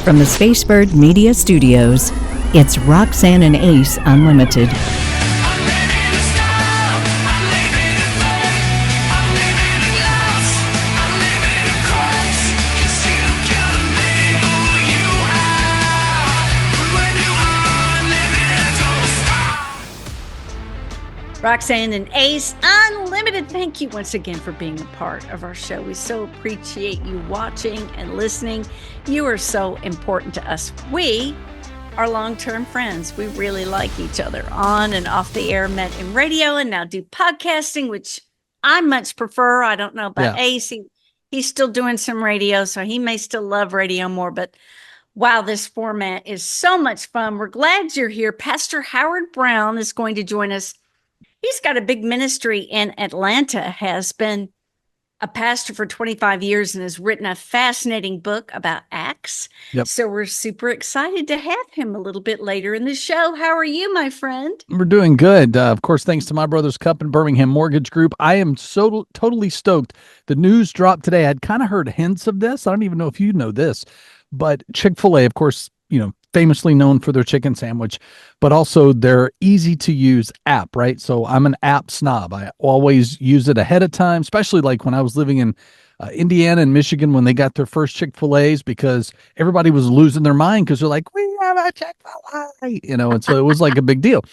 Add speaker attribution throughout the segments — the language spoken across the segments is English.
Speaker 1: From the Spacebird Media Studios, it's Roxanne and Ace Unlimited. Roxanne and Ace Unlimited, thank you once again for being a part of our show. We so appreciate you watching and listening. You are so important to us. We are long-term friends. We really like each other on and off the air, met in radio and now do podcasting, which I much prefer. I don't know about Ace. He's still doing some radio, so he may still love radio more, but wow, this format is so much fun. We're glad you're here. Pastor Howard Brown is going to join us. He's got a big ministry in Atlanta, has been a pastor for 25 years and has written a fascinating book about Acts.
Speaker 2: Yep.
Speaker 1: So we're super excited to have him a little bit later in the show. How are you, my friend?
Speaker 2: We're doing good. Of course, thanks to My Brother's Cup and Birmingham Mortgage Group. I am so totally stoked. The news dropped today. I'd kind of heard hints of this. I don't even know if you know this, but Chick-fil-A, of course, famously known for their chicken sandwich, but also their easy to use app, right? So I'm an app snob. I always use it ahead of time, especially like when I was living in Indiana and Michigan when they got their first Chick-fil-A's, because everybody was losing their mind because they're like, we have a Chick-fil-A, and so it was like a big deal.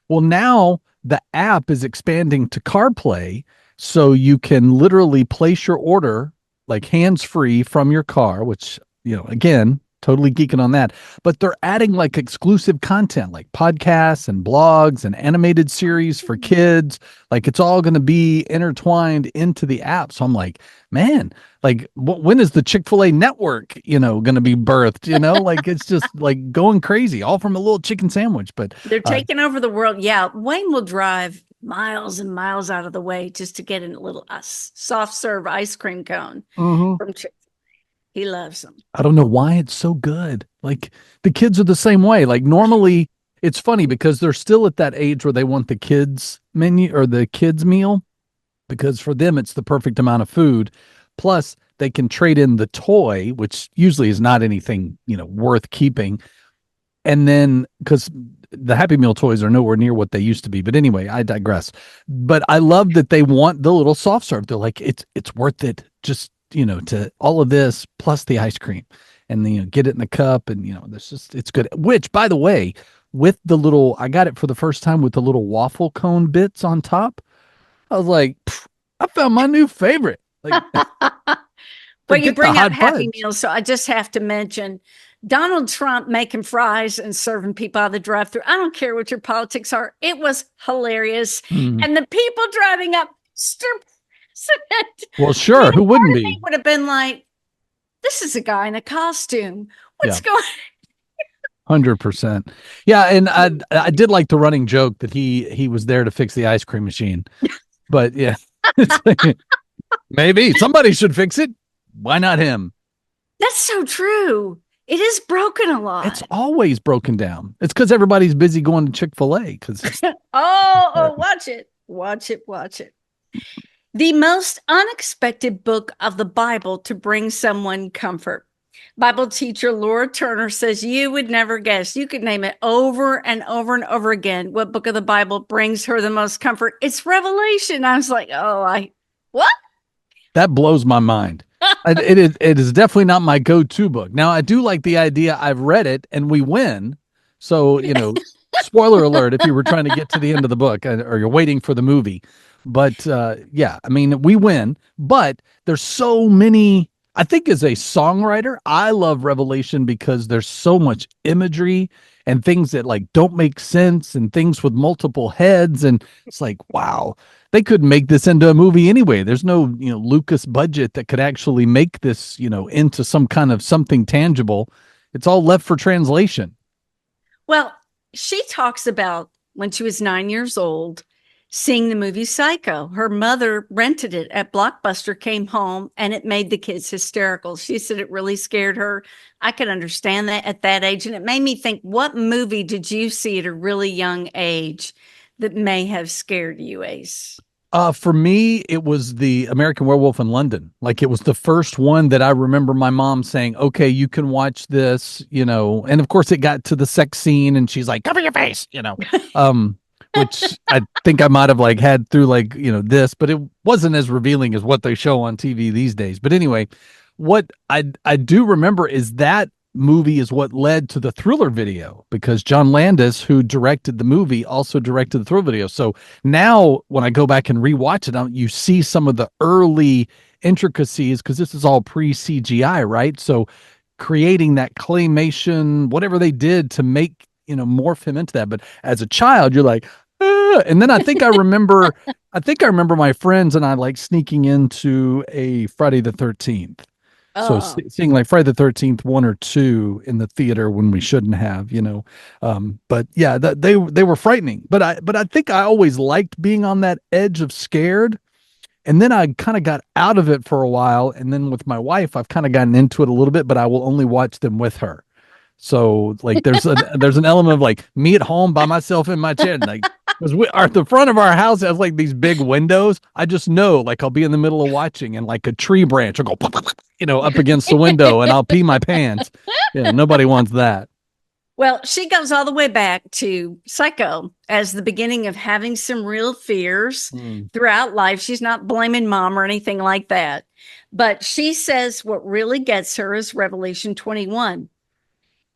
Speaker 2: Well, now the app is expanding to CarPlay, so you can literally place your order like hands-free from your car, which, again, totally geeking on that. But they're adding like exclusive content like podcasts and blogs and animated series for kids. Like it's all going to be intertwined into the app. So I'm like, man, like when is the Chick-fil-A network, going to be birthed? Like it's just like going crazy, all from a little chicken sandwich. But
Speaker 1: they're taking over the world. Yeah. Wayne will drive miles and miles out of the way just to get in a little soft serve ice cream cone from Chick-fil-A. He loves them.
Speaker 2: I don't know why it's so good. Like the kids are the same way. Like normally it's funny because they're still at that age where they want the kids menu or the kids meal, because for them, it's the perfect amount of food. Plus they can trade in the toy, which usually is not anything, worth keeping. And then because the Happy Meal toys are nowhere near what they used to be. But anyway, I digress. But I love that they want the little soft serve. They're like, it's worth it. Just, to all of this plus the ice cream and get it in the cup and, it's good. Which, by the way, with the little, I got it for the first time with the little waffle cone bits on top. I was like, I found my new favorite. Like,
Speaker 1: well, you bring up Happy Meals, so I just have to mention Donald Trump making fries and serving people out of the drive-thru. I don't care what your politics are. It was hilarious. And the people driving up,
Speaker 2: well, sure. Who wouldn't be?
Speaker 1: Would have been like, this is a guy in a costume. What's going
Speaker 2: on? 100%. Yeah. And I did like the running joke that he was there to fix the ice cream machine, but yeah, maybe somebody should fix it. Why not him?
Speaker 1: That's so true. It is broken a lot.
Speaker 2: It's always broken down. It's because everybody's busy going to Chick-fil-A.
Speaker 1: Watch it. The most unexpected book of the Bible to bring someone comfort. Bible teacher Laura Turner says you would never guess. You could name it over and over and over again. What book of the Bible brings her the most comfort? It's Revelation. I was like, what?
Speaker 2: That blows my mind. It is definitely not my go-to book. Now, I do like the idea. I've read it and we win. So, spoiler alert if you were trying to get to the end of the book or you're waiting for the movie. But we win, but there's so many. I think as a songwriter, I love Revelation because there's so much imagery and things that like don't make sense and things with multiple heads. And it's like, wow, they could make this into a movie anyway. There's no, Lucas budget that could actually make this, into some kind of something tangible. It's all left for translation.
Speaker 1: Well, she talks about when she was 9 years old, seeing the movie Psycho. Her mother rented it at Blockbuster, came home, and it made the kids hysterical. She said it really scared her. I could understand that at that age. And it made me think, what movie did you see at a really young age that may have scared you, Ace?
Speaker 2: For me, it was the American Werewolf in London. Like it was the first one that I remember my mom saying, "Okay, you can watch this," and of course it got to the sex scene and she's like, "Cover your face," um, which I think I might have like had through like, this, but it wasn't as revealing as what they show on TV these days. But anyway, what I do remember is that movie is what led to the Thriller video because John Landis, who directed the movie, also directed the Thriller video. So now when I go back and rewatch it, you see some of the early intricacies because this is all pre CGI, right? So creating that claymation, whatever they did to make, morph him into that. But as a child, you're like, "Ah." And then I think I remember my friends and I like sneaking into a Friday the 13th. So
Speaker 1: Oh,
Speaker 2: seeing like Friday the 13th, 1 or 2 in the theater when we shouldn't have, but yeah, they were frightening. But I think I always liked being on that edge of scared. And then I kind of got out of it for a while. And then with my wife, I've kind of gotten into it a little bit, but I will only watch them with her. So like there's an element of like me at home by myself in my chair, like because we are the front of our house has like these big windows. I just know like I'll be in the middle of watching and like a tree branch will go up against the window and I'll pee my pants. Yeah, nobody wants that.
Speaker 1: well, she goes all the way back to Psycho as the beginning of having some real fears
Speaker 2: Mm,
Speaker 1: throughout life. She's not blaming mom or anything like that. But she says what really gets her is Revelation 21.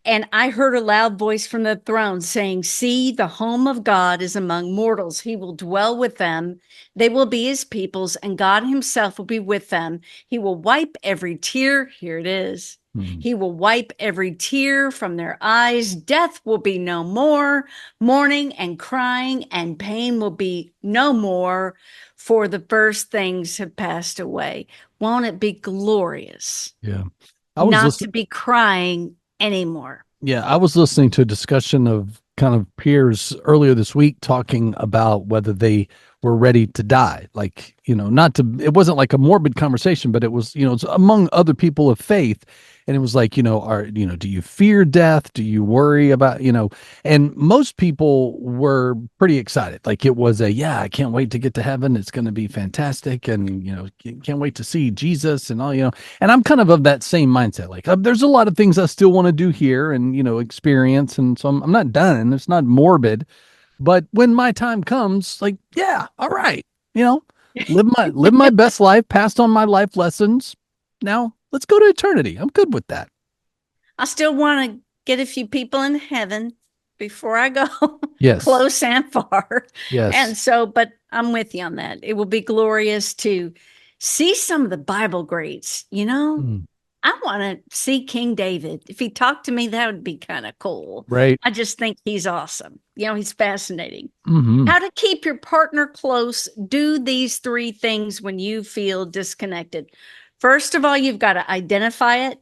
Speaker 1: And I heard a loud voice from the throne saying, "See, the home of God is among mortals. He will dwell with them. They will be his peoples, and God himself will be with them. He will wipe every tear." Here it is.
Speaker 2: mm,
Speaker 1: He will wipe every tear from their eyes. Death will be no more. Mourning and crying and pain will be no more, for the first things have passed away. Won't it be glorious
Speaker 2: yeah. I was
Speaker 1: not to
Speaker 2: listening.
Speaker 1: be crying anymore?
Speaker 2: Yeah, I was listening to a discussion of kind of peers earlier this week talking about whether they were ready to die. Like, not to, it wasn't like a morbid conversation, but it was, it's among other people of faith. And it was like, do you fear death? Do you worry about, and most people were pretty excited. Like it was yeah, I can't wait to get to heaven. It's going to be fantastic. And, can't wait to see Jesus and all, and I'm kind of that same mindset. Like there's a lot of things I still want to do here and, experience. And so I'm not done. It's not morbid, but when my time comes, like, yeah, all right, you know, live my best life, passed on my life lessons. Now let's go to eternity. I'm good with that.
Speaker 1: I still want to get a few people in heaven before I go
Speaker 2: Yes.
Speaker 1: close and far. And
Speaker 2: Yes.
Speaker 1: so, but I'm with you on that. It will be glorious to see some of the Bible greats.
Speaker 2: Mm,
Speaker 1: I want to see King David. If he talked to me, that would be kind of cool.
Speaker 2: right.
Speaker 1: I just think he's awesome. He's fascinating.
Speaker 2: Hmm.
Speaker 1: How to keep your partner close. Do these three things when you feel disconnected. First of all, you've got to identify it.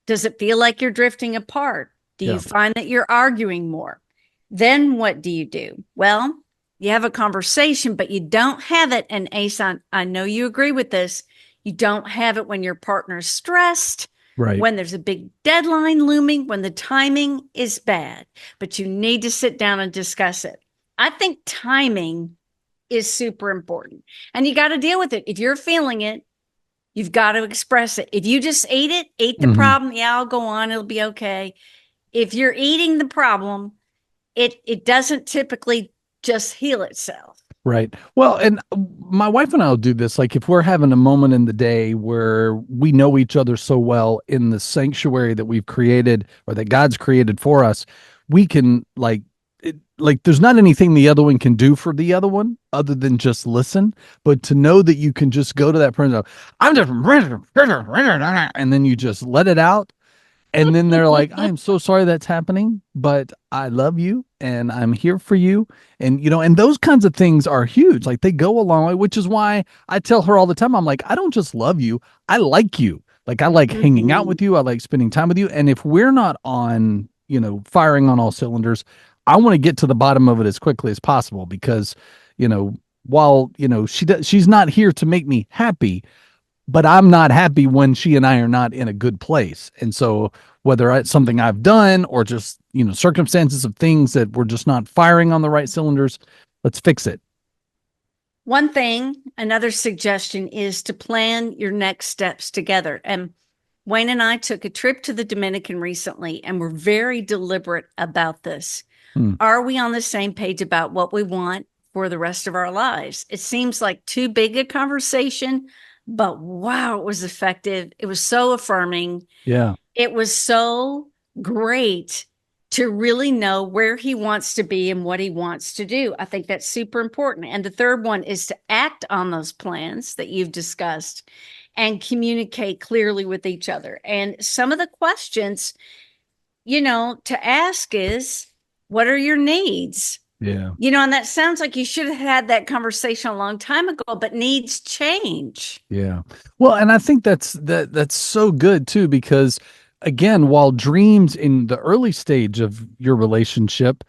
Speaker 1: Does it feel like you're drifting apart? Do you
Speaker 2: Yeah.
Speaker 1: find that you're arguing more? Then what do you do? Well, you have a conversation, but you don't have it. And Ace, I know you agree with this. You don't have it when your partner's stressed,
Speaker 2: Right.
Speaker 1: when there's a big deadline looming, when the timing is bad, but you need to sit down and discuss it. I think timing is super important and you got to deal with it. If you're feeling it, you've got to express it. If you just ate the
Speaker 2: Hmm.
Speaker 1: problem, yeah, I'll go on, it'll be okay. If you're eating the problem, it doesn't typically just heal itself.
Speaker 2: Right. Well, and my wife and I will do this. Like if we're having a moment in the day where we know each other so well in the sanctuary that we've created or that God's created for us, we can like there's not anything the other one can do for the other one other than just listen. But to know that you can just go to that person, I'm just, and then you just let it out and then they're like, I am so sorry that's happening, but I love you and I'm here for you. And, and those kinds of things are huge. Like they go a long way, which is why I tell her all the time, I'm like, I don't just love you, I like you. Like I like hanging out
Speaker 1: Mhm.
Speaker 2: with you. I like spending time with you. And if we're not on, firing on all cylinders, I want to get to the bottom of it as quickly as possible because, while, she's not here to make me happy, but I'm not happy when she and I are not in a good place. And so whether it's something I've done or just, circumstances of things that we're just not firing on the right cylinders, let's fix it.
Speaker 1: One thing, another suggestion is to plan your next steps together. And Wayne and I took a trip to the Dominican recently and we're very deliberate about this.
Speaker 2: Hmm.
Speaker 1: Are we on the same page about what we want for the rest of our lives? It seems like too big a conversation, but wow, it was effective. It was so affirming.
Speaker 2: Yeah.
Speaker 1: It was so great to really know where he wants to be and what he wants to do. I think that's super important. And the third one is to act on those plans that you've discussed and communicate clearly with each other. And some of the questions, to ask is, what are your needs?
Speaker 2: Yeah.
Speaker 1: And that sounds like you should have had that conversation a long time ago, but needs change.
Speaker 2: Yeah. Well, and I think that's so good too, because again, while dreams in the early stage of your relationship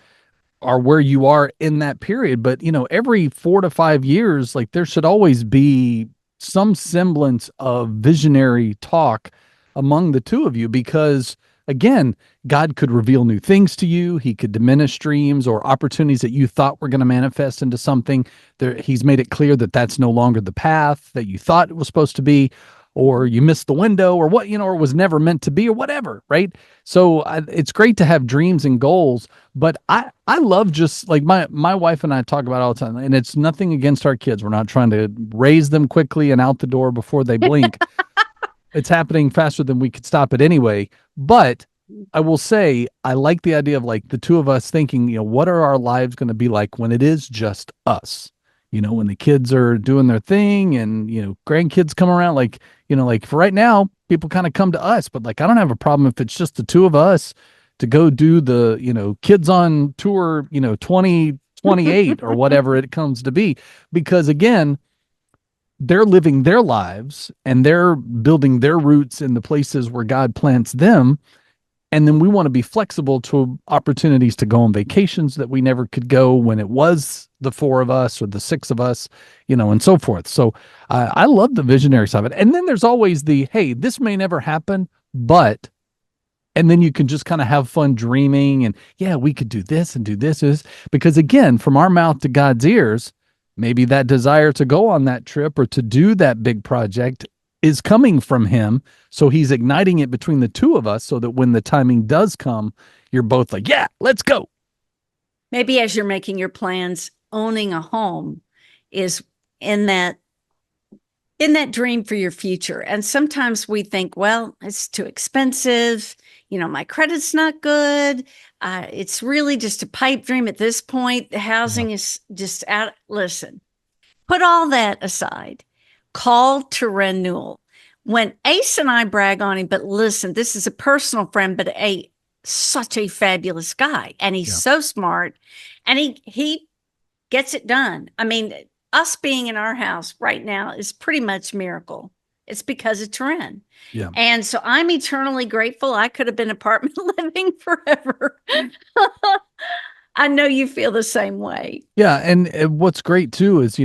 Speaker 2: are where you are in that period, but every 4 to 5 years, like there should always be some semblance of visionary talk among the two of you, because again, God could reveal new things to you. He could diminish dreams or opportunities that you thought were going to manifest into something. He's made it clear that that's no longer the path that you thought it was supposed to be, or you missed the window, or or was never meant to be, or whatever, right? So it's great to have dreams and goals, but I love, just like my wife and I talk about all the time, and it's nothing against our kids. We're not trying to raise them quickly and out the door before they blink. It's happening faster than we could stop it anyway. But I will say, I like the idea of like the two of us thinking, what are our lives going to be like when it is just us? When the kids are doing their thing and, grandkids come around, like for right now, people kind of come to us, but like, I don't have a problem if it's just the two of us to go do the, kids on tour, 2028 or whatever it comes to be, because again, they're living their lives and they're building their roots in the places where God plants them. And then we want to be flexible to opportunities to go on vacations that we never could go when it was the four of us or the six of us, and so forth. So I love the visionary side of it. And then there's always the, hey, this may never happen, but, and then you can just kind of have fun dreaming and, yeah, we could do this and do this, because again, from our mouth to God's ears, maybe that desire to go on that trip or to do that big project is coming from him. So he's igniting it between the two of us so that when the timing does come, you're both like, yeah, let's go.
Speaker 1: Maybe as you're making your plans, owning a home is in that dream for your future. And sometimes we think, well, it's too expensive. My credit's not good. It's really just a pipe dream at this point. The housing is just out. Listen, put all that aside. Call to renewal. When Ace and I brag on him, but listen, this is a personal friend, but such a fabulous guy. And he's so smart and he gets it done. I mean, us being in our house right now is pretty much a miracle. It's because of Turin.
Speaker 2: Yeah.
Speaker 1: And so I'm eternally grateful. I could have been apartment living forever. I know you feel the same way.
Speaker 2: Yeah. And what's great too is,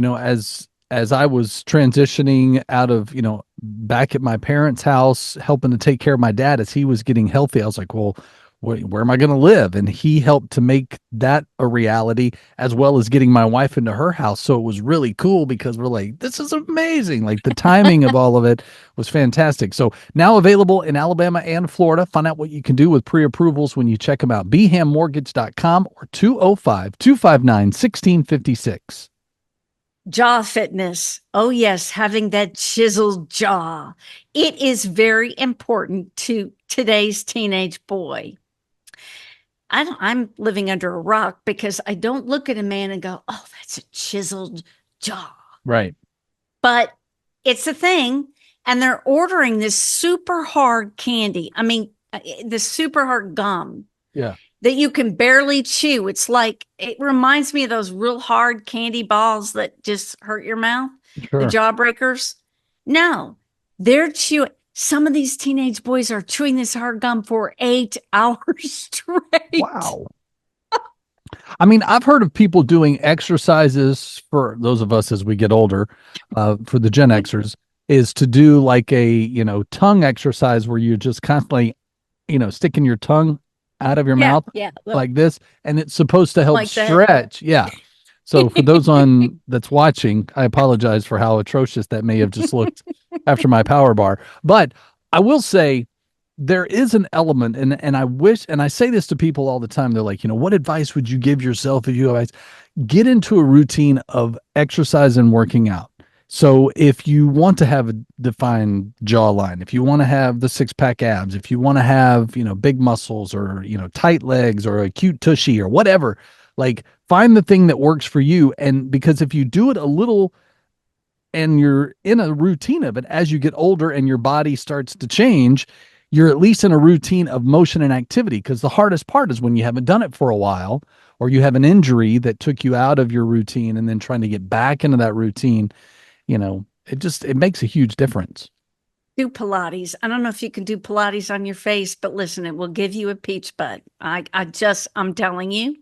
Speaker 2: as I was transitioning out of, back at my parents' house, helping to take care of my dad as he was getting healthy, I was like, well, where am I going to live? And he helped to make that a reality, as well as getting my wife into her house. So it was really cool because we're like, this is amazing. Like the timing of all of it was fantastic. So now available in Alabama and Florida. Find out what you can do with pre-approvals when you check them out. BHAMMortgage.com or 205-259-1656.
Speaker 1: Jaw fitness. Oh, yes, having that chiseled jaw. It is very important to today's teenage boy. I'm living under a rock because I don't look at a man and go, oh, that's a chiseled jaw.
Speaker 2: Right.
Speaker 1: But it's a thing. And they're ordering this super hard candy. I mean, this super hard gum.
Speaker 2: Yeah.
Speaker 1: That you can barely chew. It's like, it reminds me of those real hard candy balls that just hurt your mouth,
Speaker 2: Sure.
Speaker 1: the jawbreakers. No, they're chewing. Some of these teenage boys are chewing this hard gum for 8 hours straight.
Speaker 2: Wow. I mean, I've heard of people doing exercises for those of us as we get older, for the Gen Xers, is to do like a, tongue exercise where you're just constantly, sticking your tongue out of your mouth like this. And it's supposed to help
Speaker 1: like
Speaker 2: stretch. Yeah. So for those on that's watching, I apologize for how atrocious that may have just looked after my power bar. But I will say there is an element, and I wish, and I say this to people all the time. They're like, what advice would you give yourself if you guys get into a routine of exercise and working out? So if you want to have a defined jawline, if you want to have the six pack abs, if you want to have, big muscles or, tight legs or a cute tushy or whatever, like find the thing that works for you. And because if you do it a little and you're in a routine of it, as you get older and your body starts to change, you're at least in a routine of motion and activity. Because the hardest part is when you haven't done it for a while or you have an injury that took you out of your routine and then trying to get back into that routine, it makes a huge difference.
Speaker 1: Do Pilates. I don't know if you can do Pilates on your face, but listen, it will give you a peach butt. I'm telling you.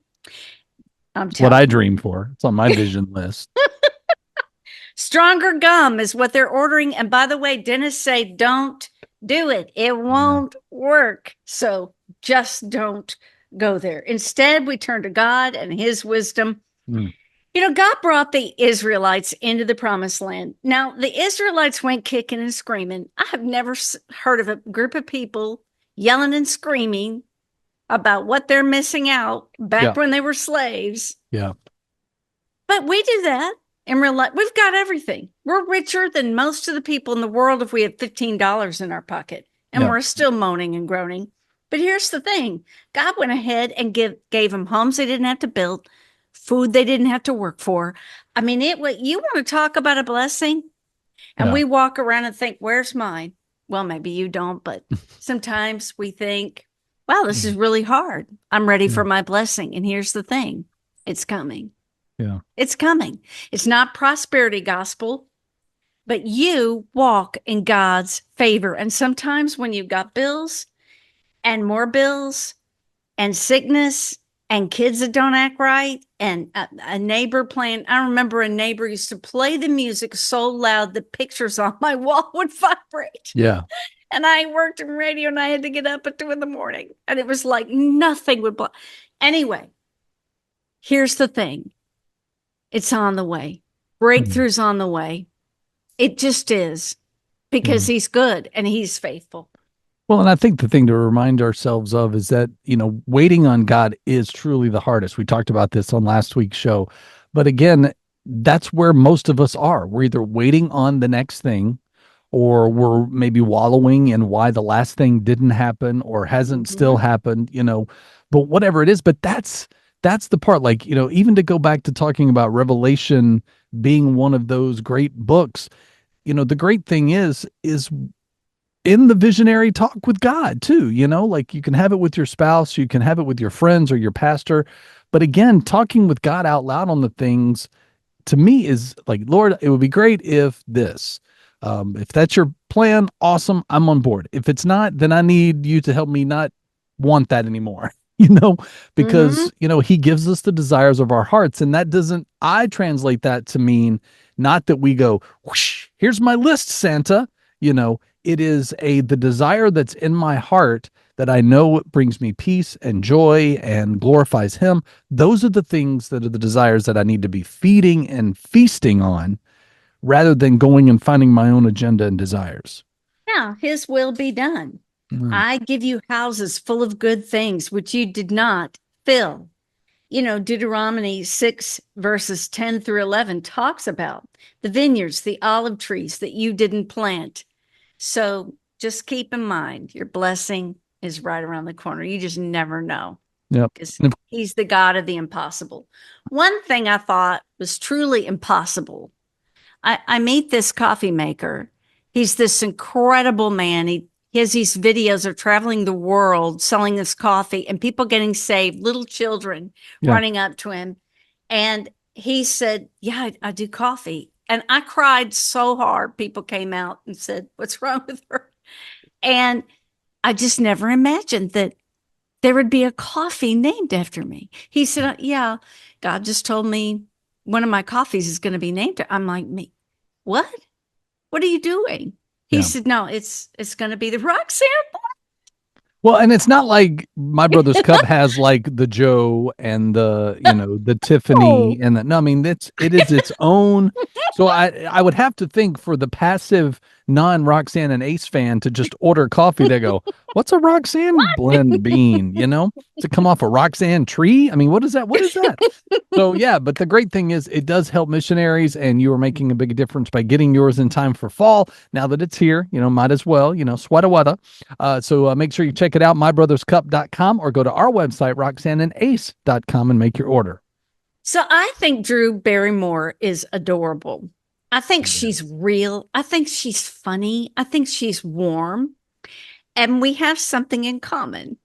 Speaker 2: It's what I dream for. It's on my vision list.
Speaker 1: Stronger gum is what they're ordering. And by the way, dentists say don't do it. It won't work. So just don't go there. Instead, we turn to God and his wisdom. God brought the Israelites into the promised land. Now, the Israelites went kicking and screaming. I have never heard of a group of people yelling and screaming about what they're missing out back when they were slaves.
Speaker 2: Yeah.
Speaker 1: But we do that in real life. We've got everything. We're richer than most of the people in the world if we have $15 in our pocket, and we're still moaning and groaning. But here's the thing. God went ahead and gave them homes they didn't have to build, food they didn't have to work for. I mean, you want to talk about a blessing? And we walk around and think, where's mine? Well, maybe you don't, but sometimes we think, wow, this is really hard. I'm ready for my blessing. And here's the thing. It's coming.
Speaker 2: Yeah.
Speaker 1: It's coming. It's not prosperity gospel, but you walk in God's favor. And sometimes when you've got bills and more bills and sickness and kids that don't act right and a neighbor playing, I remember a neighbor used to play the music so loud the pictures on my wall would vibrate.
Speaker 2: Yeah.
Speaker 1: And I worked in radio and I had to get up at 2 a.m. and it was like nothing would block. Anyway, here's the thing. It's on the way. Breakthrough's on the way. It just is, because he's good and he's faithful.
Speaker 2: Well, and I think the thing to remind ourselves of is that, waiting on God is truly the hardest. We talked about this on last week's show. But again, that's where most of us are. We're either waiting on the next thing, or we're maybe wallowing in why the last thing didn't happen or hasn't still happened, but whatever it is. But that's the part, like, even to go back to talking about Revelation being one of those great books, the great thing is in the visionary talk with God too, like you can have it with your spouse, you can have it with your friends or your pastor. But again, talking with God out loud on the things to me is like, Lord, it would be great if this. If that's your plan, awesome, I'm on board. If it's not, then I need you to help me not want that anymore, because, he gives us the desires of our hearts. And I translate that to mean not that we go, whoosh, here's my list, Santa. It is the desire that's in my heart that I know brings me peace and joy and glorifies him. Those are the things that are the desires that I need to be feeding and feasting on, rather than going and finding my own agenda and desires.
Speaker 1: Yeah, his will be done. I give you houses full of good things, which you did not fill. Deuteronomy 6 verses 10 through 11 talks about the vineyards, the olive trees that you didn't plant. So just keep in mind, your blessing is right around the corner. You just never know.
Speaker 2: Yep.
Speaker 1: Because he's the God of the impossible. One thing I thought was truly impossible. I meet this coffee maker. He's this incredible man. He has these videos of traveling the world, selling this coffee and people getting saved, little children running up to him. And he said, yeah, I do coffee. And I cried so hard. People came out and said, what's wrong with her? And I just never imagined that there would be a coffee named after me. He said, yeah, God just told me one of my coffees is going to be named. I'm like, me, what? What are you doing? He said, no, it's going to be the Roxanne.
Speaker 2: Well, and it's not like My Brother's Cup has like the Joe and the
Speaker 1: Oh,
Speaker 2: Tiffany and the no, I mean it is its own. So I would have to think for the passive non-Roxanne and Ace fan to just order coffee, they go, what's a Roxanne blend bean? To come off a Roxanne tree? I mean, what is that? What is that? So yeah, but the great thing is it does help missionaries, and you are making a big difference by getting yours in time for fall. Now that it's here, might as well, sweata wata. So make sure you check it out, mybrotherscup.com, or go to our website, roxanneandace.com, and make your order.
Speaker 1: so I think Drew Barrymore is adorable. I think she's real. I think she's funny. I think she's warm. And we have something in common.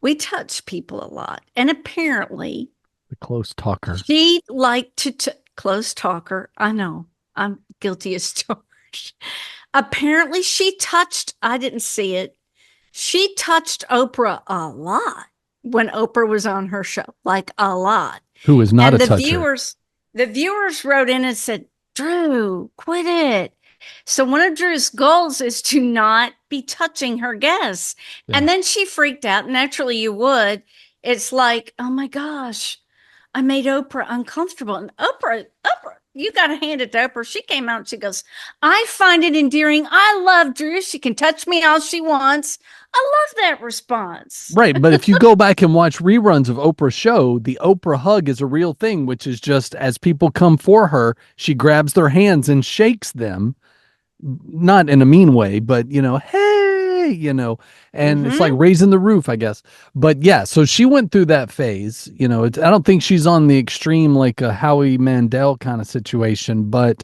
Speaker 1: We touch people a lot. And apparently,
Speaker 2: The close talker.
Speaker 1: she liked to close talker. I know. I'm guilty as charged. Apparently, she touched, I didn't see it. She touched Oprah a lot when Oprah was on her show, like a lot.
Speaker 2: Who is not
Speaker 1: And
Speaker 2: a toucher.
Speaker 1: the viewers wrote in and said, Drew, quit it. So one of Drew's goals is to not be touching her guests.
Speaker 2: Yeah.
Speaker 1: And then she freaked out. Naturally, you would. It's like, oh my gosh, I made Oprah uncomfortable. And Oprah, you got to hand it to Oprah. She came out and she goes, I find it endearing. I love Drew. She can touch me all she wants. I love that response.
Speaker 2: Right. But if you go back and watch reruns of Oprah's show, the Oprah hug is a real thing, which is just as people come for her, she grabs their hands and shakes them, not in a mean way, but, hey, and it's like raising the roof, I guess. But yeah, so she went through that phase. I don't think she's on the extreme like a Howie Mandel kind of situation, but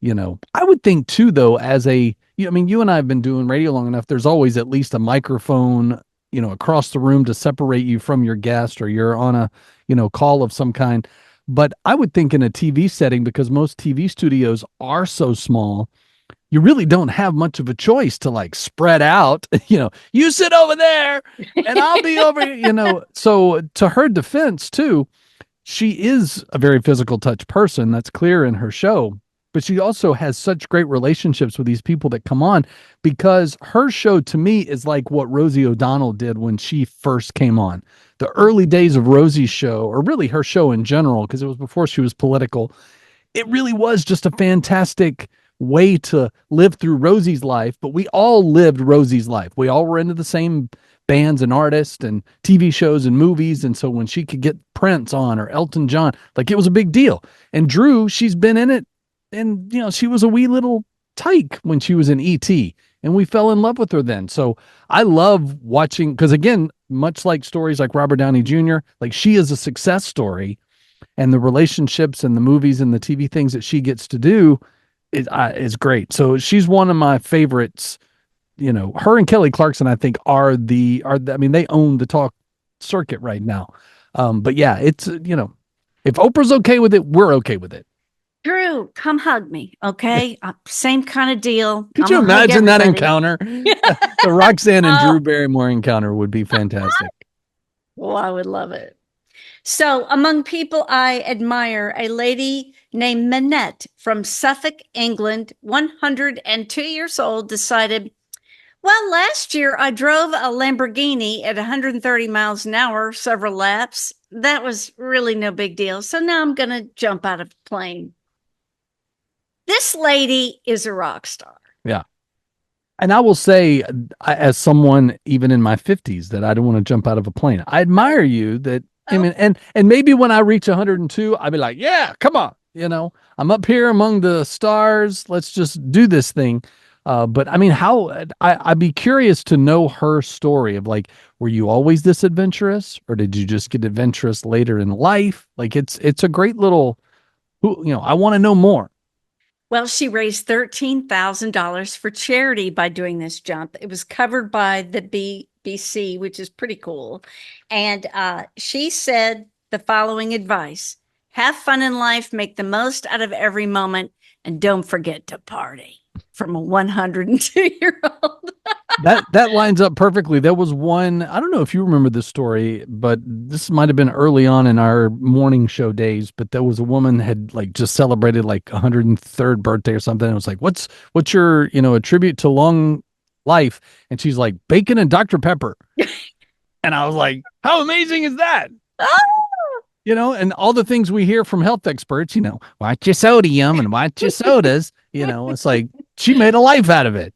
Speaker 2: I would think too, though, you and I have been doing radio long enough. There's always at least a microphone, across the room to separate you from your guest, or you're on a, call of some kind. But I would think in a TV setting, because most TV studios are so small, you really don't have much of a choice to like spread out, you sit over there and I'll be over here. So to her defense too, she is a very physical touch person. That's clear in her show. But she also has such great relationships with these people that come on, because her show to me is like what Rosie O'Donnell did when she first came on. The early days of Rosie's show, or really her show in general, because it was before she was political, it really was just a fantastic way to live through Rosie's life. But we all lived Rosie's life. We all were into the same bands and artists and TV shows and movies. And so when she could get Prince on or Elton John, like it was a big deal. And Drew, she's been in it. And, she was a wee little tyke when she was in E.T. and we fell in love with her then. So I love watching, because again, much like stories like Robert Downey Jr., like she is a success story, and the relationships and the movies and the TV things that she gets to do is great. So she's one of my favorites. Her and Kelly Clarkson, I think, I mean, they own the talk circuit right now. But yeah, it's, if Oprah's okay with it, we're okay with it.
Speaker 1: Drew, come hug me, okay? Same kind of deal.
Speaker 2: Could you imagine that encounter? The Roxanne and Drew Barrymore encounter would be fantastic.
Speaker 1: Well, I would love it. So, among people I admire, a lady named Minette from Suffolk, England, 102 years old, decided, well, last year I drove a Lamborghini at 130 miles an hour, several laps. That was really no big deal. So now I'm going to jump out of a plane. This lady is a rock star.
Speaker 2: Yeah. And I will say, as someone even in my 50s, that I don't want to jump out of a plane. I admire you that, I mean, and maybe when I reach 102, I'll be like, yeah, come on. I'm up here among the stars. Let's just do this thing. But I mean, I'd be curious to know her story of like, were you always this adventurous, or did you just get adventurous later in life? Like it's a great little, I want to know more.
Speaker 1: Well, she raised $13,000 for charity by doing this jump. It was covered by the BBC, which is pretty cool. And she said the following advice: have fun in life, make the most out of every moment, and don't forget to party. From a 102-year-old.
Speaker 2: that lines up perfectly. There was one, I don't know if you remember this story, but this might have been early on in our morning show days, but there was a woman had like just celebrated like 103rd birthday or something. It was like, what's your, a tribute to life. And she's like, bacon and Dr. Pepper. And I was like, how amazing is that? And all the things we hear from health experts, watch your sodium and watch your sodas, it's like she made a life out of it.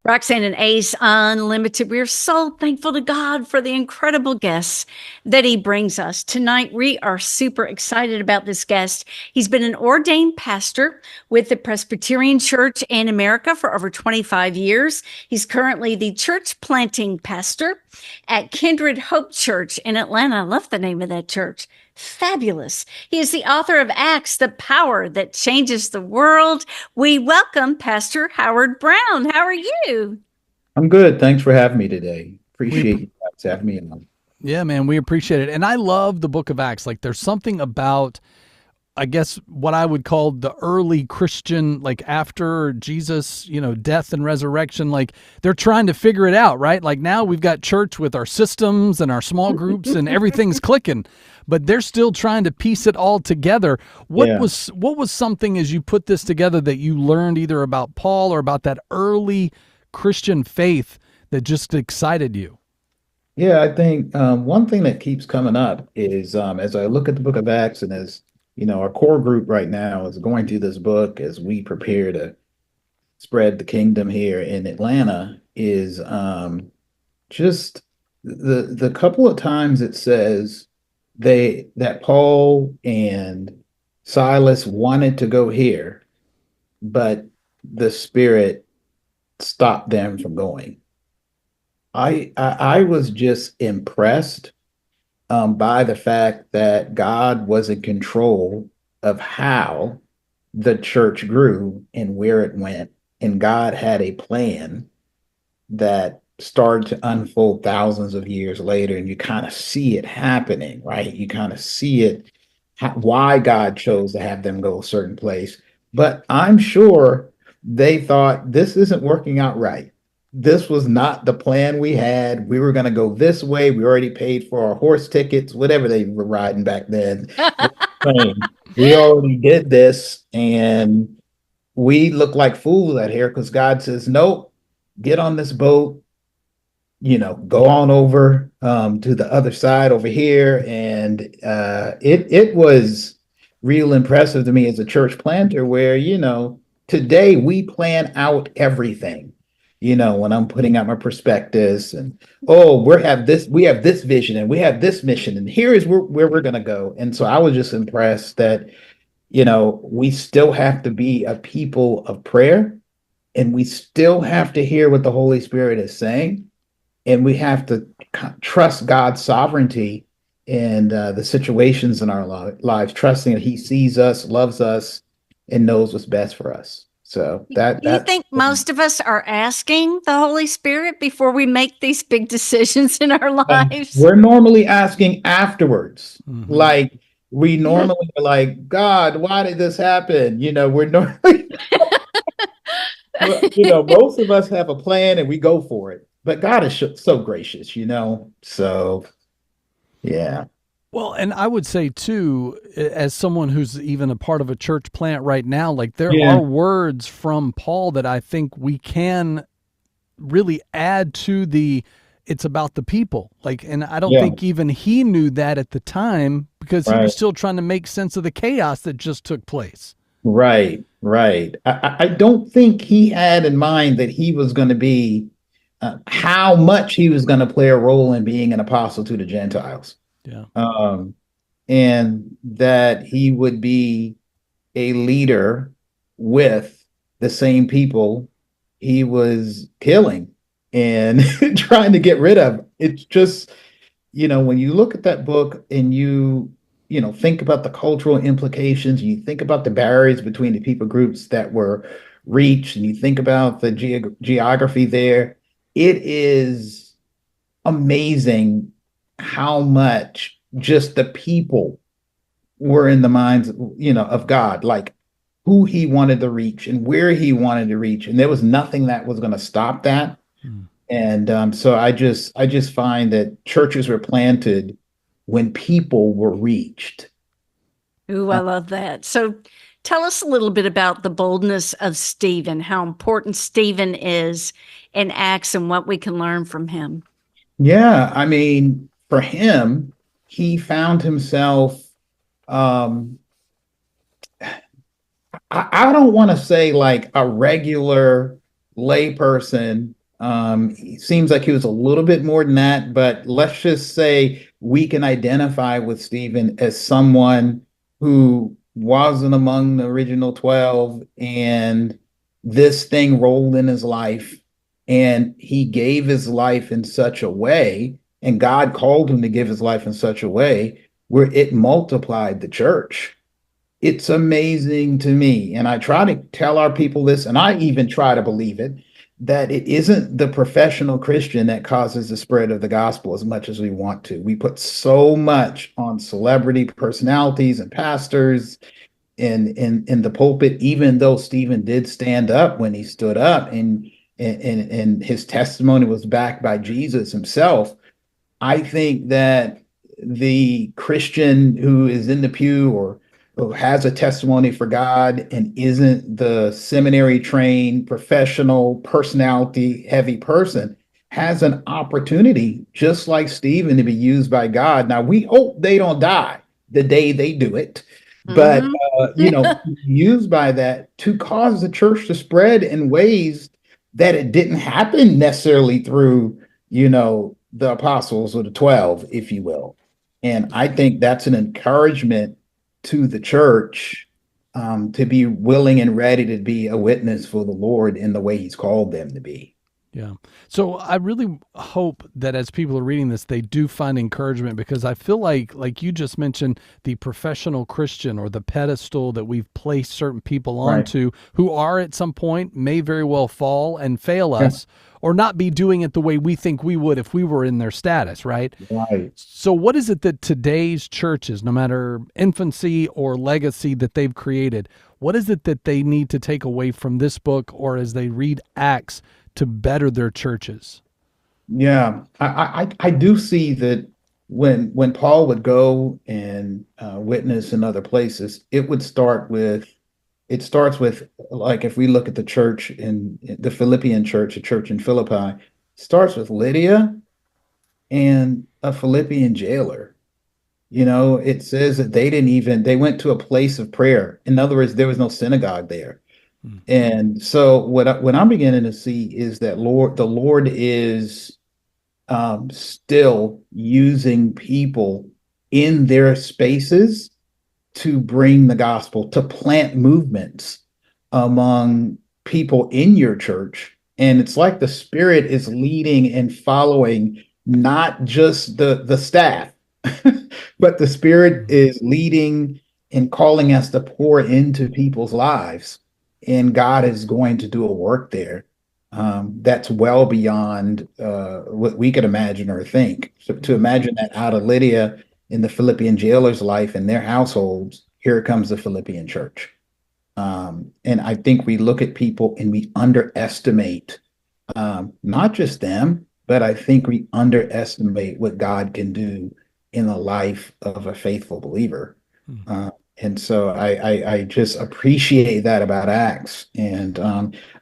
Speaker 1: Roxanne and Ace Unlimited, we're so thankful to God for the incredible guests that he brings us. Tonight, we are super excited about this guest. He's been an ordained pastor with the Presbyterian Church in America for over 25 years. He's currently the church planting pastor at Kindred Hope Church in Atlanta. I love the name of that church. Fabulous. He is the author of Acts, the Power That Changes the World. We welcome Pastor Howard Brown. How are you?
Speaker 3: I'm good. Thanks for having me today. Appreciate you guys having me on.
Speaker 2: Yeah, man, we appreciate it. And I love the book of Acts. Like there's something about, I guess, what I would call the early Christian, like after Jesus, death and resurrection, like they're trying to figure it out, right? Like now we've got church with our systems and our small groups and everything's clicking, but they're still trying to piece it all together. What was something as you put this together that you learned either about Paul or about that early Christian faith that just excited you?
Speaker 3: Yeah, I think one thing that keeps coming up is as I look at the book of Acts and as our core group right now is going through this book as we prepare to spread the kingdom here in Atlanta is just the couple of times it says that Paul and Silas wanted to go here, but the Spirit stopped them from going. I was just impressed by the fact that God was in control of how the church grew and where it went. And God had a plan that started to unfold thousands of years later. And you kind of see it happening, right? You kind of see it, why God chose to have them go a certain place. But I'm sure they thought this isn't working out right. This was not the plan we had. We were going to go this way. We already paid for our horse tickets, whatever they were riding back then. We already did this, and we look like fools out here because God says, nope, get on this boat, go on over to the other side over here. And it was real impressive to me as a church planter where, today we plan out everything. When I'm putting out my prospectus and, we have this vision and we have this mission and here is where we're going to go. And so I was just impressed that, we still have to be a people of prayer and we still have to hear what the Holy Spirit is saying. And we have to trust God's sovereignty in the situations in our lives, trusting that he sees us, loves us, and knows what's best for us. So do
Speaker 1: you think most of us are asking the Holy Spirit before we make these big decisions in our lives?
Speaker 3: We're normally asking afterwards. Mm-hmm. Like we normally are like, God, why did this happen? We're normally, most of us have a plan and we go for it. But God is so gracious, So, yeah.
Speaker 2: Well, and I would say too, as someone who's even a part of a church plant right now, like there are words from Paul that I think we can really add to it's about the people. Like, and I don't think even he knew that at the time because he was still trying to make sense of the chaos that just took place.
Speaker 3: Right. I don't think he had in mind that he was going to be, how much he was going to play a role in being an apostle to the Gentiles.
Speaker 2: Yeah.
Speaker 3: And that he would be a leader with the same people he was killing and trying to get rid of. It's just, when you look at that book and you think about the cultural implications, you think about the barriers between the people groups that were reached, and you think about the geography there, it is amazing how much just the people were in the minds, of God, like who he wanted to reach and where he wanted to reach. And there was nothing that was going to stop that. And so I just find that churches were planted when people were reached.
Speaker 1: Ooh, I love that. So Tell us a little bit about the boldness of Stephen, how important Stephen is in Acts and what we can learn from him.
Speaker 3: Yeah, I mean, for him, he found himself, um, I don't want to say like a regular layperson. It seems like he was a little bit more than that, but let's just say we can identify with Stephen as someone who wasn't among the original 12, and this thing rolled in his life, and he gave his life in such a way, and God called him to give his life in such a way where it multiplied the church. It's amazing to me. And I try to tell our people this, and I even try to believe it, that it isn't the professional Christian that causes the spread of the gospel as much as we want to. We put so much on celebrity personalities and pastors in the pulpit, even though Stephen did stand up when he stood up, and his testimony was backed by Jesus himself. I think that the Christian who is in the pew or who has a testimony for God and isn't the seminary trained, professional, personality heavy person has an opportunity, just like Stephen, to be used by God. Now, we hope they don't die the day they do it, but used by that to cause the church to spread in ways that it didn't happen necessarily through, the apostles or the 12, if you will. And I think that's an encouragement to the church, to be willing and ready to be a witness for the Lord in the way he's called them to be.
Speaker 2: Yeah. So I really hope that as people are reading this, they do find encouragement, because I feel like you just mentioned, the professional Christian or the pedestal that we've placed certain people onto, who are at some point may very well fall and fail us, or not be doing it the way we think we would if we were in their status, right?
Speaker 3: Right.
Speaker 2: So what is it that today's churches, no matter infancy or legacy that they've created, what is it that they need to take away from this book, or as they read Acts, to better their churches?
Speaker 3: Yeah, I do see that when Paul would go and witness in other places, it starts with, like, if we look at the church in the Philippian church, the church in Philippi, starts with Lydia and a Philippian jailer. It says that they went to a place of prayer. In other words, there was no synagogue there. And so what I'm beginning to see is that the Lord is still using people in their spaces to bring the gospel, to plant movements among people in your church. And it's like the Spirit is leading and following not just the staff, but the Spirit is leading and calling us to pour into people's lives. And God is going to do a work there that's well beyond what we could imagine or think. So to imagine that out of Lydia in the Philippian jailer's life and their households, here comes the Philippian church. And I think we look at people and we underestimate not just them, but I think we underestimate what God can do in the life of a faithful believer. And so I just appreciate that about Acts. And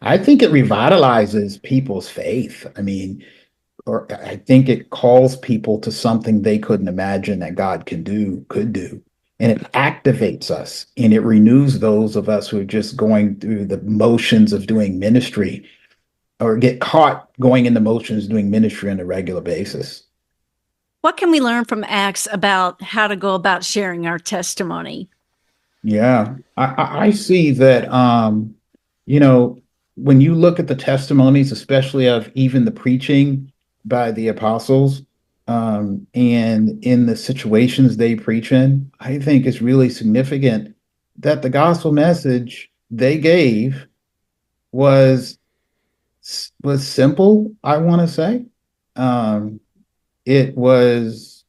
Speaker 3: I think it revitalizes people's faith. I mean, or I think it calls people to something they couldn't imagine that God could do. And it activates us, and it renews those of us who are just going through the motions of doing ministry, or get caught going in the motions doing ministry on a regular basis.
Speaker 1: What can we learn from Acts about how to go about sharing our testimony?
Speaker 3: Yeah, I see that, when you look at the testimonies, especially of even the preaching by the apostles, and in the situations they preach in, I think it's really significant that the gospel message they gave was simple, I want to say. It was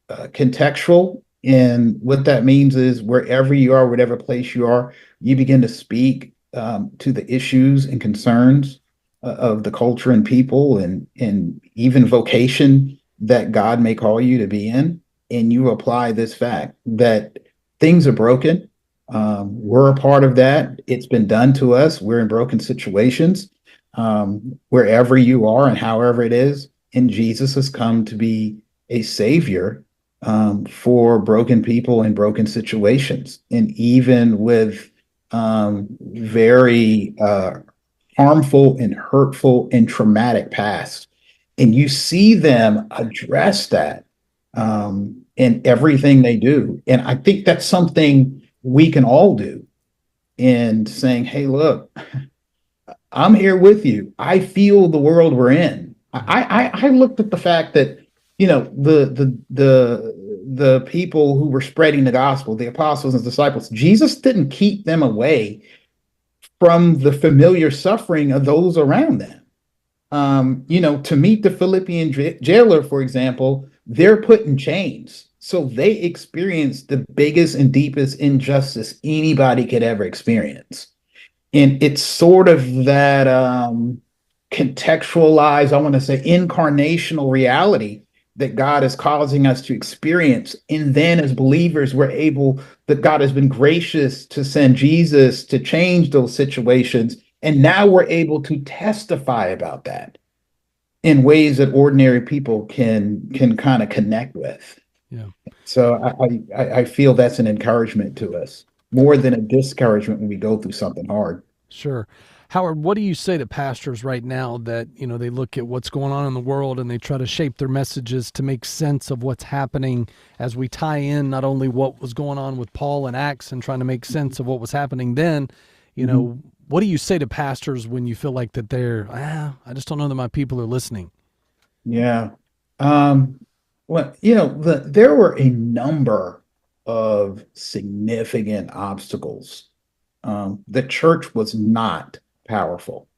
Speaker 3: contextual. And what that means is wherever you are, whatever place you are, you begin to speak to the issues and concerns of the culture and people, and even vocation that God may call you to be in. And you apply this fact that things are broken, We're a part of that. It's been done to us. We're in broken situations. Wherever you are and however it is, and Jesus has come to be a savior for broken people in broken situations. And even with very harmful and hurtful and traumatic past. And you see them address that in everything they do. And I think that's something we can all do in saying, hey, look, I'm here with you. I feel the world we're in. I looked at the fact that, the people who were spreading the gospel, the apostles and disciples, Jesus didn't keep them away from the familiar suffering of those around them. To meet the Philippian jailer, for example, they're put in chains. So they experience the biggest and deepest injustice anybody could ever experience. And it's sort of that contextualized, I want to say, incarnational reality that God is causing us to experience. And then as believers, that God has been gracious to send Jesus to change those situations. And now we're able to testify about that in ways that ordinary people can kind of connect with.
Speaker 2: Yeah.
Speaker 3: So I feel that's an encouragement to us more than a discouragement when we go through something hard.
Speaker 2: Sure. Howard, what do you say to pastors right now that, they look at what's going on in the world and they try to shape their messages to make sense of what's happening as we tie in not only what was going on with Paul and Acts and trying to make sense of what was happening then, what do you say to pastors when you feel like that I just don't know that my people are listening?
Speaker 3: Yeah. There were a number of significant obstacles. The church was not powerful,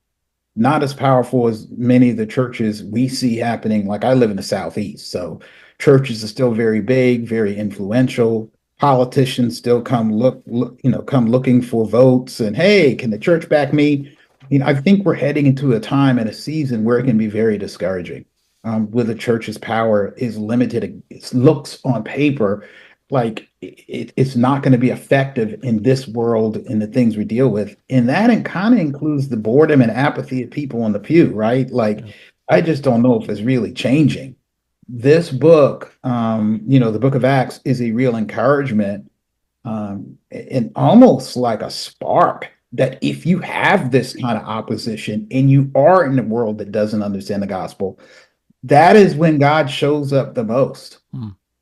Speaker 3: not as powerful as many of the churches we see happening. Like I live in the Southeast, so churches are still very big, very influential. Politicians still come looking for votes and, hey, can the church back me? I think we're heading into a time and a season where it can be very discouraging. Where the church's power is limited. It looks on paper like it's not going to be effective in this world and the things we deal with. And that kind of includes the boredom and apathy of people on the pew, right? Like, I just don't know if it's really changing. This book, the book of Acts, is a real encouragement and almost like a spark that if you have this kind of opposition and you are in a world that doesn't understand the gospel, that is when God shows up the most.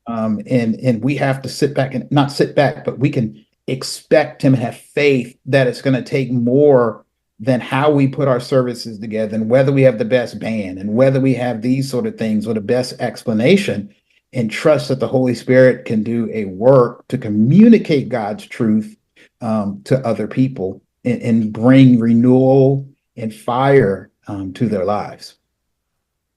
Speaker 3: And we have to sit back and not sit back, but we can expect him to have faith that it's going to take more than how we put our services together and whether we have the best band and whether we have these sort of things or the best explanation, and trust that the Holy Spirit can do a work to communicate God's truth to other people and bring renewal and fire to their lives.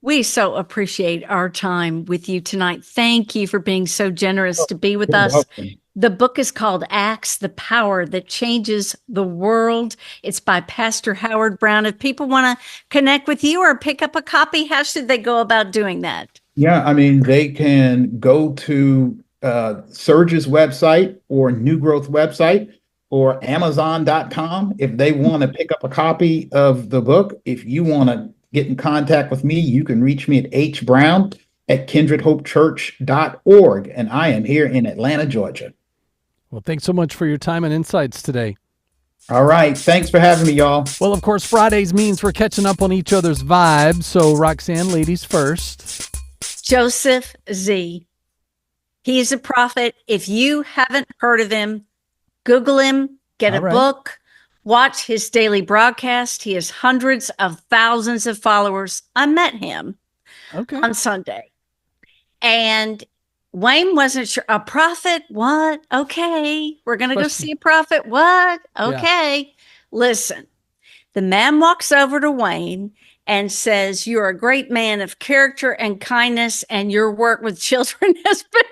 Speaker 1: We so appreciate our time with you tonight. Thank you for being so generous to be with us.
Speaker 3: Welcome.
Speaker 1: The book is called Acts, the Power That Changes the World. It's by Pastor Howard Brown. If people want to connect with you or pick up a copy, how should they go about doing that?
Speaker 3: Yeah, I mean, they can go to Surge's website or New Growth website or Amazon.com if they want to pick up a copy of the book. If you want to get in contact with me, you can reach me at hbrown@kindredhopechurch.org. And I am here in Atlanta, Georgia.
Speaker 2: Well, thanks so much for your time and insights today.
Speaker 3: All right. Thanks for having me, y'all.
Speaker 2: Well, of course, Fridays means we're catching up on each other's vibes. So, Roxanne, ladies first.
Speaker 1: Joseph Z. He is a prophet. If you haven't heard of him, Google him, get a book. Watch his daily broadcast. He has hundreds of thousands of followers. I met him on Sunday. And Wayne wasn't sure. A prophet? What? Okay. We're going to go see a prophet. What? Okay. Yeah. Listen, the man walks over to Wayne and says, "You're a great man of character and kindness, and your work with children has been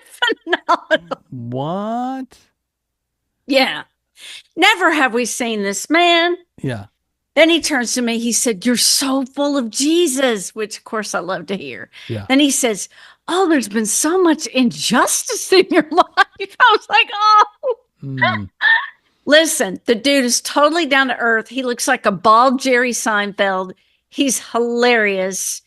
Speaker 1: phenomenal."
Speaker 2: What?
Speaker 1: Yeah. Never have we seen this man.
Speaker 2: Yeah.
Speaker 1: Then he turns to me. He said, "You're so full of Jesus," which, of course, I love to hear.
Speaker 2: Yeah.
Speaker 1: Then he says, "Oh, there's been so much injustice in your life." I was like, oh. Listen, the dude is totally down to earth. He looks like a bald Jerry Seinfeld. He's hilarious.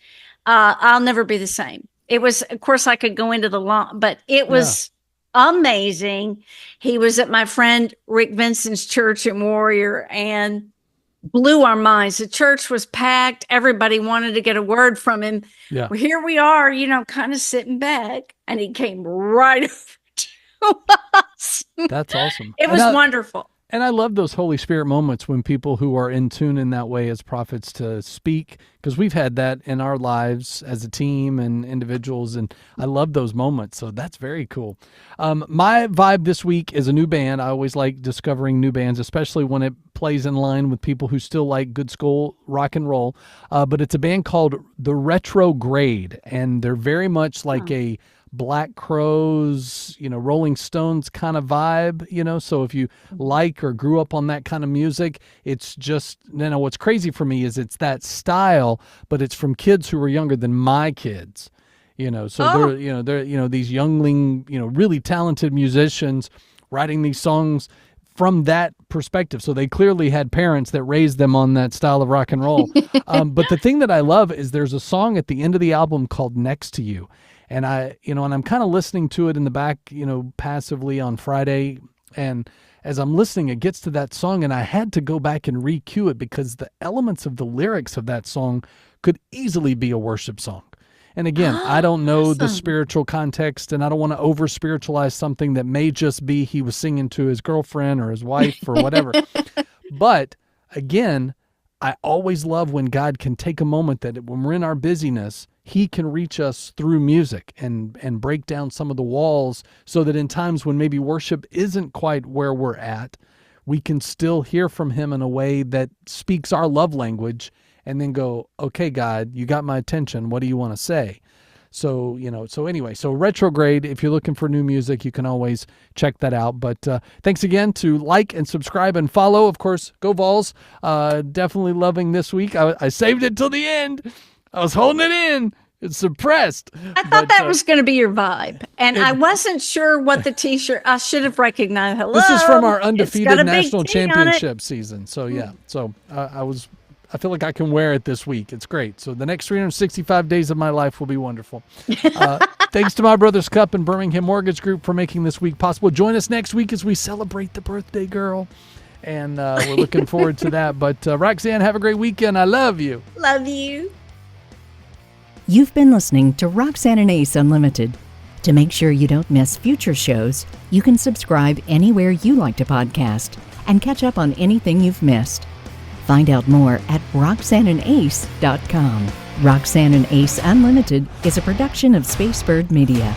Speaker 1: I'll never be the same. It was, of course, I could go into the long, but it was amazing. He was at my friend Rick Vincent's church in Warrior and blew our minds. The church was packed. Everybody wanted to get a word from him.
Speaker 2: Yeah.
Speaker 1: Well, here we are, kind of sitting back, and he came right over to us.
Speaker 2: That's awesome.
Speaker 1: It was wonderful.
Speaker 2: And I love those Holy Spirit moments when people who are in tune in that way as prophets to speak, because we've had that in our lives as a team and individuals, and I love those moments. So that's very cool. My vibe this week is a new band. I always like discovering new bands, especially when it plays in line with people who still like good school rock and roll. But it's a band called The Retrograde, and they're very much like a Black Crowes, Rolling Stones kind of vibe, so if you like or grew up on that kind of music, it's just, what's crazy for me is it's that style, but it's from kids who were younger than my kids, so they're these youngling, really talented musicians writing these songs from that perspective. So they clearly had parents that raised them on that style of rock and roll. But the thing that I love is there's a song at the end of the album called Next to You. And and I'm kind of listening to it in the back, passively on Friday. And as I'm listening, it gets to that song, and I had to go back and re-cue it because the elements of the lyrics of that song could easily be a worship song. And again, I don't know the spiritual context, and I don't want to over-spiritualize something that may just be he was singing to his girlfriend or his wife or whatever. But again, I always love when God can take a moment that when we're in our busyness, he can reach us through music and break down some of the walls so that in times when maybe worship isn't quite where we're at, we can still hear from him in a way that speaks our love language and then go, okay, God, you got my attention. What do you want to say? So, anyway, Retrograde, if you're looking for new music, you can always check that out. But thanks again to like and subscribe and follow. Of course, go Vols. Definitely loving this week. I saved it till the end. I was holding it in. It's suppressed.
Speaker 1: I thought that was going to be your vibe. And I wasn't sure what the T-shirt, I should have recognized. Hello.
Speaker 2: This is from our undefeated national championship season. So, yeah. So I feel like I can wear it this week. It's great. So the next 365 days of my life will be wonderful. Thanks to My Brother's Cup and Birmingham Mortgage Group for making this week possible. Join us next week as we celebrate the birthday girl. And we're looking forward to that. But Roxanne, have a great weekend. I love you.
Speaker 1: Love you.
Speaker 4: You've been listening to Roxanne and Ace Unlimited. To make sure you don't miss future shows, you can subscribe anywhere you like to podcast and catch up on anything you've missed. Find out more at RoxanneandAce.com. Roxanne and Ace Unlimited is a production of Spacebird Media.